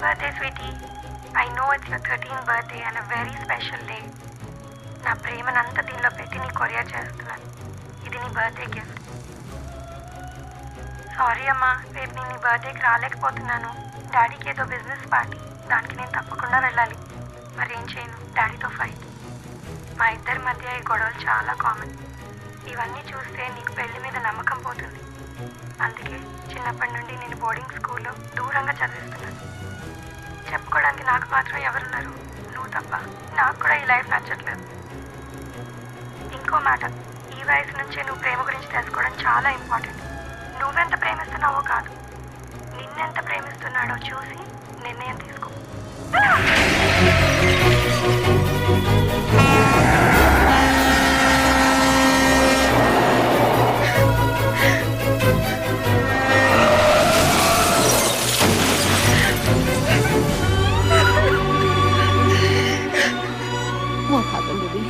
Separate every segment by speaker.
Speaker 1: birthday, sweetie. I know it's your 13th birthday and a very special day. నా ప్రేమనంతా దీనిలో పెట్టి నీ courier చేస్తున్నాను. ఇది నీ బర్త్డే గిఫ్ట్. సారీ అమ్మా, రేపు నేను నీ బర్త్డేకి రాలేకపోతున్నాను. డాడీకి ఏదో బిజినెస్ పార్టీ, దానికి నేను తప్పకుండా వెళ్ళాలి. మరేం చేయను, డాడీతో ఫైట్. మా ఇద్దరి మధ్య ఈ గొడవలు చాలా కామన్. ఇవన్నీ చూస్తే నీకు పెళ్లి మీద నమ్మకం పోతుంది. అందుకే చిన్నప్పటి నుండి నేను బోర్డింగ్ స్కూల్లో దూరంగా చదివిస్తున్నాను. చెప్పుకోవడానికి నాకు మాత్రం ఎవరున్నారు? నువ్వు తప్ప. నాకు కూడా ఈ లైఫ్ నచ్చట్లేదు. ఇంకో మాట, ఈ వయసు నుంచే నువ్వు ప్రేమ గురించి తెలుసుకోవడం చాలా ఇంపార్టెంట్. నువ్వెంత ప్రేమిస్తున్నావో కాదు, నిన్నెంత ప్రేమిస్తున్నాడో చూసి నిర్ణయం తీసుకో.
Speaker 2: What happened, baby?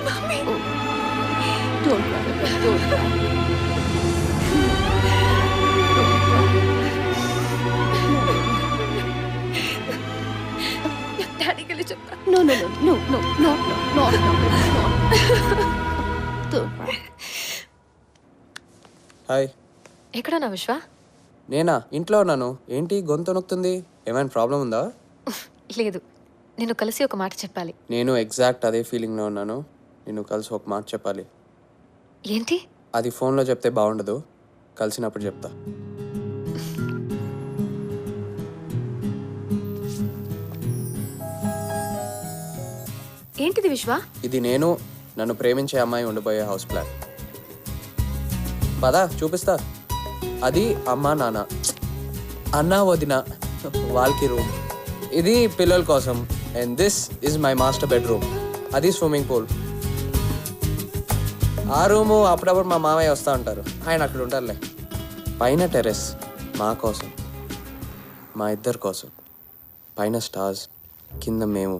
Speaker 3: Mommy.
Speaker 2: Oh. Don't cry, baby. Don't cry.
Speaker 3: డాడీకి వెళ్ళి చెప్తా.
Speaker 2: No, no, no, no, no, no, no, no, no, no. Don't cry.
Speaker 4: Hi.
Speaker 3: ఎక్కడన్నా విశ్వ?
Speaker 4: నేనా? ఇంట్లో ఉన్నాను. ఏంటి గొంతు నొక్కుతుంది? ఏమైనా ప్రాబ్లం ఉందా?
Speaker 3: లేదు, నేను కలిసి ఒక మాట చెప్పాలి.
Speaker 4: నేను ఎగ్జాక్ట్ అదే ఫీలింగ్లో ఉన్నాను. నేను కలిసి ఒక మాట చెప్పాలి.
Speaker 3: ఏంటి?
Speaker 4: అది ఫోన్లో చెప్తే బాగుండదు, కలిసినప్పుడు చెప్తా.
Speaker 3: ఏంటిది విశ్వ?
Speaker 4: ఇది నేను నన్ను ప్రేమించే అమ్మాయి ఉండిపోయే హౌస్ ప్లాన్. పదా చూపిస్తా. అది అమ్మ నాన్న, అన్న వదిన, వాళ్ళకి రూమ్. ఇది పిల్లల కోసం. And this is my master bedroom. అది స్విమ్మింగ్ పూల్. ఆ రూము అప్పుడప్పుడు మా మామయ్య వస్తూ ఉంటారు, ఆయన అక్కడ ఉంటారులే. పైన టెర్రస్ మా కోసం, మా ఇద్దరి కోసం. పైన స్టార్స్, కింద మేము,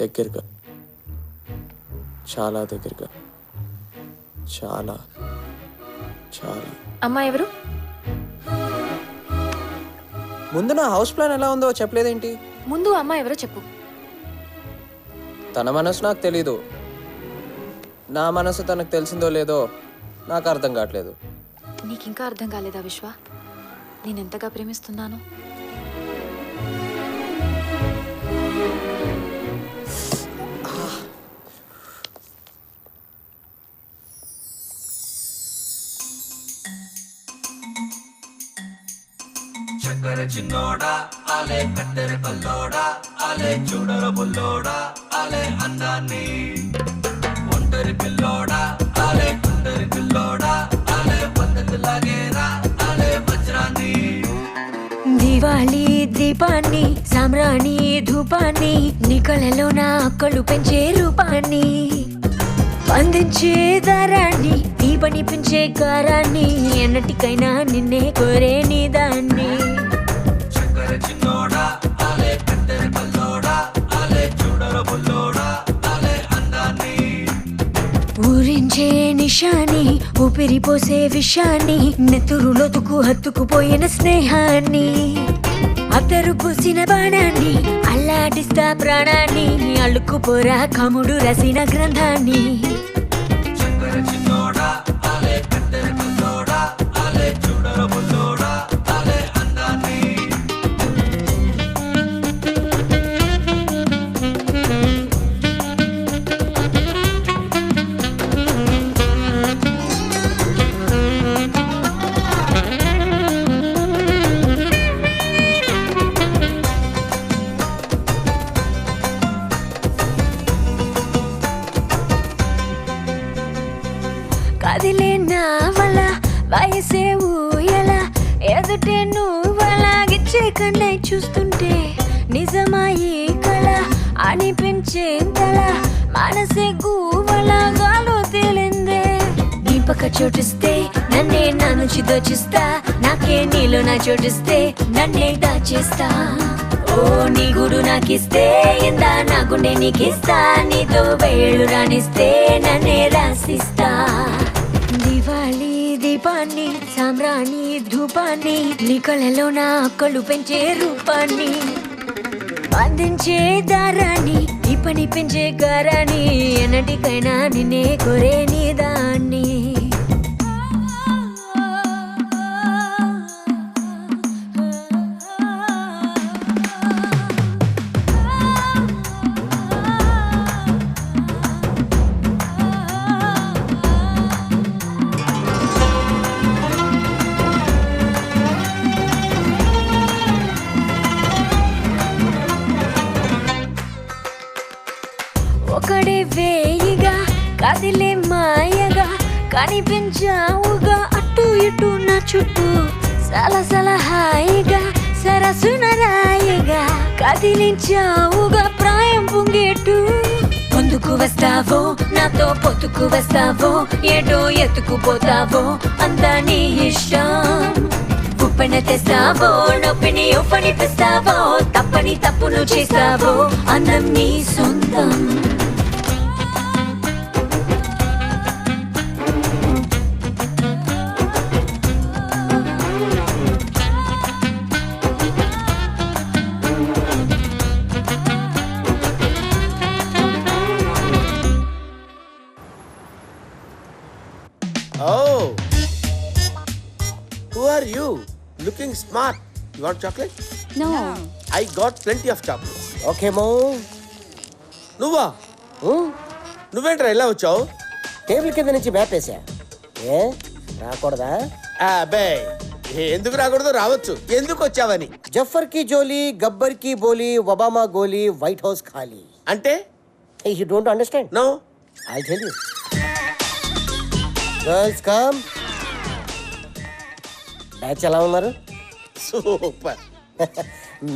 Speaker 4: దగ్గరగా, చాలా దగ్గరగా, చాలా చాలా.
Speaker 3: అమ్మా ఎవరు?
Speaker 4: ముందు నా హౌస్ ప్లాన్ ఎలా ఉందో చెప్పలేదేంటి?
Speaker 3: ముందు అమ్మ ఎవరో చెప్పు.
Speaker 4: తన మనసు నాకు తెలీదు, నా మనసు తనకు తెలిసిందో లేదో నాకు అర్థం కావట్లేదు.
Speaker 3: నీకింకా అర్థం కాలేదా విశ్వ? నేనెంతగా ప్రేమిస్తున్నాను.
Speaker 5: చక్కర చిన్నోడా ఆలే కత్తెర కల్లోడా ఆలే చూడర బుల్లోడా ఆలే అందాన్ని ఒంటరి పిల్లోడా ఆలే కుందరి పిల్లోడా ఆలే పద్ధతి లాగేరా ఆలే వజ్రాన్ని.
Speaker 6: దివాళీ దీపాన్ని, సామ్రాణి ధూపాన్ని, నీ కళ్ళలో నా అక్కలు పెంచే రూపాన్ని, అందించే దారాన్ని, నీ పని పెంచే కారాన్ని, ఎన్నటికైనా నిన్నే కోరే నీ దాన్ని.
Speaker 5: చక్కర చిన్నోడా ఆలే కత్తెర కల్లోడా ఆలే చూడర బుల్లోడా ఆలే అందాన్ని.
Speaker 6: ఊరించే నిషాని, ఊపిరి పోసే విషాన్ని, నెత్తురులోతుకు హత్తుకుపోయిన స్నేహాన్ని, అత్తరు పూసిన బాణాన్ని, అల్లాడిస్తా ప్రాణాన్ని, అల్లుకుపోరా కముడు రసిన గ్రంథాన్ని.
Speaker 5: చక్కర చిన్నోడా ఆలే కత్తెర కల్లోడా ఆలే చూడర బుల్లోడా ఆలే అందాన్ని.
Speaker 6: కదిలే నావల వయసే ఊయల, ఎదుటే నువ్వలాగిచ్చే కన్నై చూస్తుంటే నిజమాయి కళ అనిపించేంతల, మనసే గువ్వలాగాలో తేలిందే. నీ పక్క చోటిస్తే నన్నే నా నుంచి దోచిస్తా, నాకే నీలో నా చోటిస్తే నన్నే దాచేస్తా. ఓ నీ గుడు నాకిస్తే ఇందా నా గుండె నీకిస్తా, నీతో వేళ్ళు రాణిస్తే నన్నే రాసిస్తా. దివాళీ దీపాన్ని సామ్రాణి ధూపాన్ని నీ కళ్ళలో నా కళ్ళు పెంచే రూపాన్ని అందించే దారాన్ని నీ పని పెంచే గారాన్ని ఎన్నటికైనా నిన్నే కోరే నీ దాన్ని ఒకడే వేయిగా కదిలే మాయగా కనిపించావుగా అటు ఇటు నా చుట్టూ సలసల హాయిగా సరసున రాయిగా కదిలించావుగా ప్రాయం పొంగేటు పొందుకు వస్తావో నాతో పొత్తుకు వస్తావో ఏటో ఎత్తుకుపోతావో అంతా నీ ఇష్టం ఉప్పెన తెస్తావో నొప్పిని ఉప్పని తెస్తావో తప్పని తప్పును చేస్తావో అందం నీ సొంతం
Speaker 7: Oh, who are you? Looking smart. You want chocolate?
Speaker 2: No.
Speaker 7: I got plenty of chocolate.
Speaker 8: Okay మో
Speaker 7: నువ్వా నువ్వేంట్రా ఇలా వచ్చావు?
Speaker 8: టేబుల్ కింద నుంచి వేపేసా. ఏ రాకూడదా?
Speaker 7: అబ్బే ఎందుకు రాకూడదు, రావచ్చు. ఎందుకు వచ్చావని.
Speaker 8: జఫర్ కి జోలీ, గబ్బర్ కి బోలీ, ఒబామా గోలీ, వైట్ హౌస్ ఖాళీ.
Speaker 7: అంటే
Speaker 8: you don't understand?
Speaker 7: No.
Speaker 8: I tell you. Girls come. Batch ఎలా ఉన్నారు?
Speaker 7: సూపర్.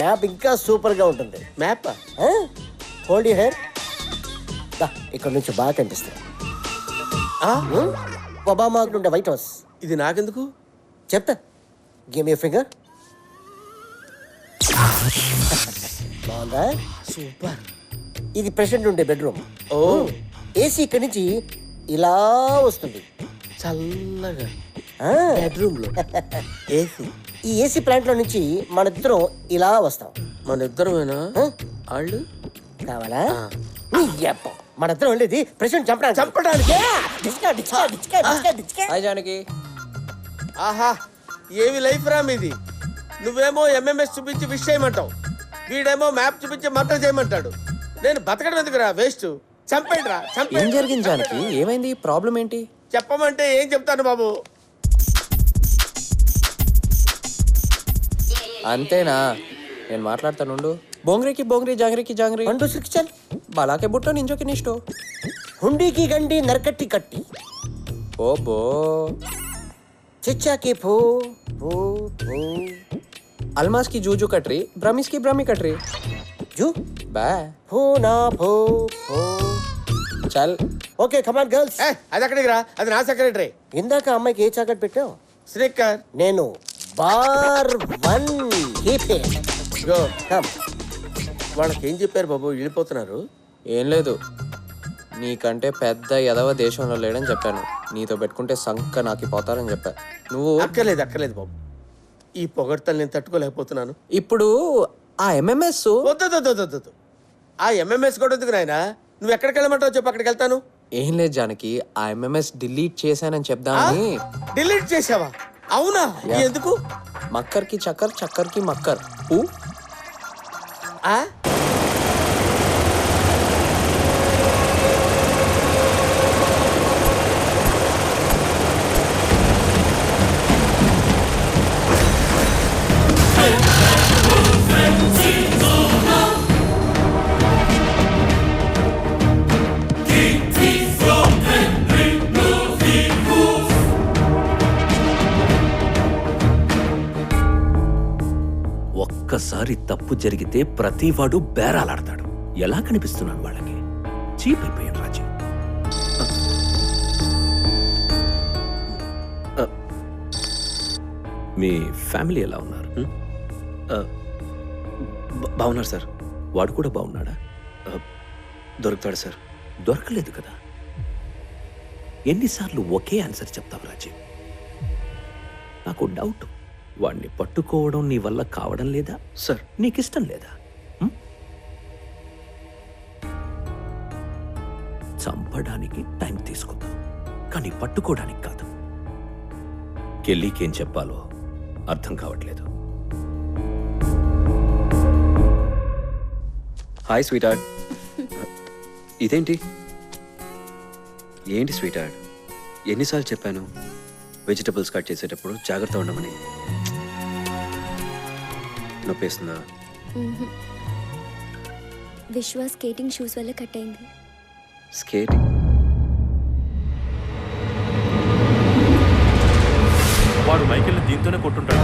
Speaker 8: మ్యాప్ ఇంకా సూపర్ గా ఉంటుంది.
Speaker 7: Map
Speaker 8: hold you hair. ఇక్కడ నుంచి బాగా కనిపిస్తుంది. ఒబామా ఉండే వైట్ హౌస్.
Speaker 7: ఇది నాకెందుకు?
Speaker 8: చెప్తా. Give me finger. బాగుందా?
Speaker 7: సూపర్.
Speaker 8: ఇది ప్రెసిడెంట్ ఉండే బెడ్రూమ్.
Speaker 7: ఓ
Speaker 8: ఏసీ ఇక్కడి నుంచి ఇలా వస్తుంది
Speaker 7: చల్లగా.
Speaker 8: ఆ,
Speaker 7: బెడ్రూమ్ లో ఏసీ.
Speaker 8: ఈ ఏసీ ప్లాంట్ లో నుంచి మన ఇద్దరం ఇలా వస్తాం.
Speaker 7: మన ఇద్దరమేనా?
Speaker 8: ఆ?
Speaker 7: వాళ్ళు
Speaker 8: కావాలా? నీ యప్ప. మన ఇద్దరం ఉండేది ప్రెసిడెంట్ చంపడానికి.
Speaker 7: చంపడానికి.
Speaker 8: డిచ్కా, డిచ్కా, డిచ్కా, డిచ్కా, డిచ్కా.
Speaker 4: హాయ్ జానకి.
Speaker 7: ఆహా, ఏమి లైఫ్ రా మీది. నువ్వేమో ఎంఎంఎస్ చూపించి విష్ చేయమంటావు, వీడేమో మ్యాప్ చూపించి మర్డర్ చేయమంటాడు. నేను బతకడం ఎందుకురా, వేస్ట్. చంపేయండి రా,
Speaker 4: ఏం
Speaker 7: చంపేయండి.
Speaker 4: జరిగింది జానకి? ఏమైంది? ప్రాబ్లం ఏంటి?
Speaker 7: చెప్పమంటే ఏం చెప్తాను బాబు.
Speaker 4: అంతేనా? నేను మాట్లాడతానుండు. బోంగ్రేకి బోంగ్రీ, జాంగ్రీకి జాంగ్రీ.
Speaker 8: పండు సిక్చల్.
Speaker 4: బాలాకే బుట్టో నింజోకి నిష్టో.
Speaker 8: హుండీకి గండి నరకట్టి కట్టి.
Speaker 4: ఓ బో.
Speaker 8: చిచ్చాకి ఫూ ఫూ ఫూ.
Speaker 4: అల్మాస్ కి జూజు కట్రీ, బ్రహ్మిస్ కి బ్రహ్మి కట్రీ.
Speaker 8: జూ
Speaker 4: బా
Speaker 8: ఫూ నా ఫూ ఫూ.
Speaker 4: చల్.
Speaker 8: Okay come on girls.
Speaker 7: అది అక్కడికి రా, అది నా సెక్రటరీ.
Speaker 8: ఇందాక అమ్మాయికి ఏ చాక్లెట్ పెట్టావు?
Speaker 7: స్నిక్కర్.
Speaker 8: నేను బార్ వన్ హీపే.
Speaker 7: గో.
Speaker 8: కమ్.
Speaker 7: వాళ్ళకి ఏం చెప్పారు బాబు, వెళ్ళిపోతున్నారు?
Speaker 4: ఏం లేదు, నీకంటే పెద్ద ఎదవ దేశంలో లేడని చెప్పాను. నీతో పెట్టుకుంటే సంక నాకిపోతారని చెప్పా. నువ్వు
Speaker 7: అక్కర్లేదు అక్కర్లేదు బాబు, ఈ పొగడ్తలు నేను తట్టుకోలేకపోతున్నాను.
Speaker 4: ఇప్పుడు ఆ ఎంఎంఎస్
Speaker 7: వద్దు. ఆ ఎంఎంఎస్ కూడా ఎందుకు నాయనా? నువ్వు ఎక్కడికి వెళ్ళమంటావు చెప్పు, అక్కడికి వెళ్తాను.
Speaker 4: ఏం లేదు జానకి, ఆ ఎంఎంఎస్ డిలీట్ చేశానని చెప్దామని.
Speaker 7: డిలీట్ చేసావా? అవునా?
Speaker 4: Yeah.
Speaker 7: ఎందుకు?
Speaker 4: మక్కర్కి చక్కర్, చక్కర్కి మక్కర్. ఊ
Speaker 7: ఆ?
Speaker 9: ఒక్కసారి తప్పు జరిగితే ప్రతివాడు బేరాలాడతాడు. ఎలా కనిపిస్తున్నాను వాళ్ళకి? చీప్ అయిపోయాను రాజీ. మీ ఫ్యామిలీ ఎలా ఉన్నారు?
Speaker 10: బాగున్నారు సార్.
Speaker 9: వాడు కూడా బాగున్నాడా?
Speaker 10: దొరుకుతాడు సార్.
Speaker 9: దొరకలేదు కదా. ఎన్నిసార్లు ఒకే ఆన్సర్ చెప్తావు రాజీ? నాకు డౌట్, వాడిని పట్టుకోవడం నీ వల్ల కావడం లేదా?
Speaker 10: సార్
Speaker 9: నీకిష్టం లేదా? ఉం? చంపడానికి టైం తీసుకుందాం, కానీ పట్టుకోవడానికి కాదు. కెల్లీకేం చెప్పాలో అర్థం కావట్లేదు.
Speaker 10: Hi sweet heart. ఇదేంటి ఏంటి స్వీట్ హార్ట్? ఎన్నిసార్లు చెప్పాను వెజిటబుల్స్ కట్ చేసేటప్పుడు జాగ్రత్త ఉండమని? నొప్పేస్తుందా?
Speaker 2: విశ్వ స్కేటింగ్ షూస్ వల్ల కట్ అయింది.
Speaker 10: స్కేటింగ్?
Speaker 11: వాడు మైకేల్ని దీంతోనే కొట్టుంటాడు.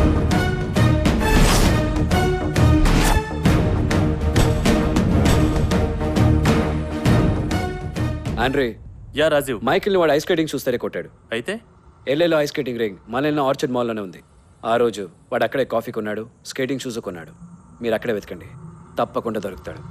Speaker 10: ఆండ్రే,
Speaker 11: యా రాజీవ్.
Speaker 10: మైకిల్ని వాడు ఐస్ స్కేటింగ్ చూస్తేనే కొట్టాడు.
Speaker 11: అయితే
Speaker 10: ఎల్ఏలో ఐస్ స్కేటింగ్ రింగ్ మనల్ని ఆర్చర్డ్ మాల్లోనే ఉంది. ఆ రోజు వాడు అక్కడే కాఫీ కొన్నాడు, స్కేటింగ్ షూస్ కొన్నాడు. మీరు అక్కడే వెతకండి, తప్పకుండా దొరుకుతాడు.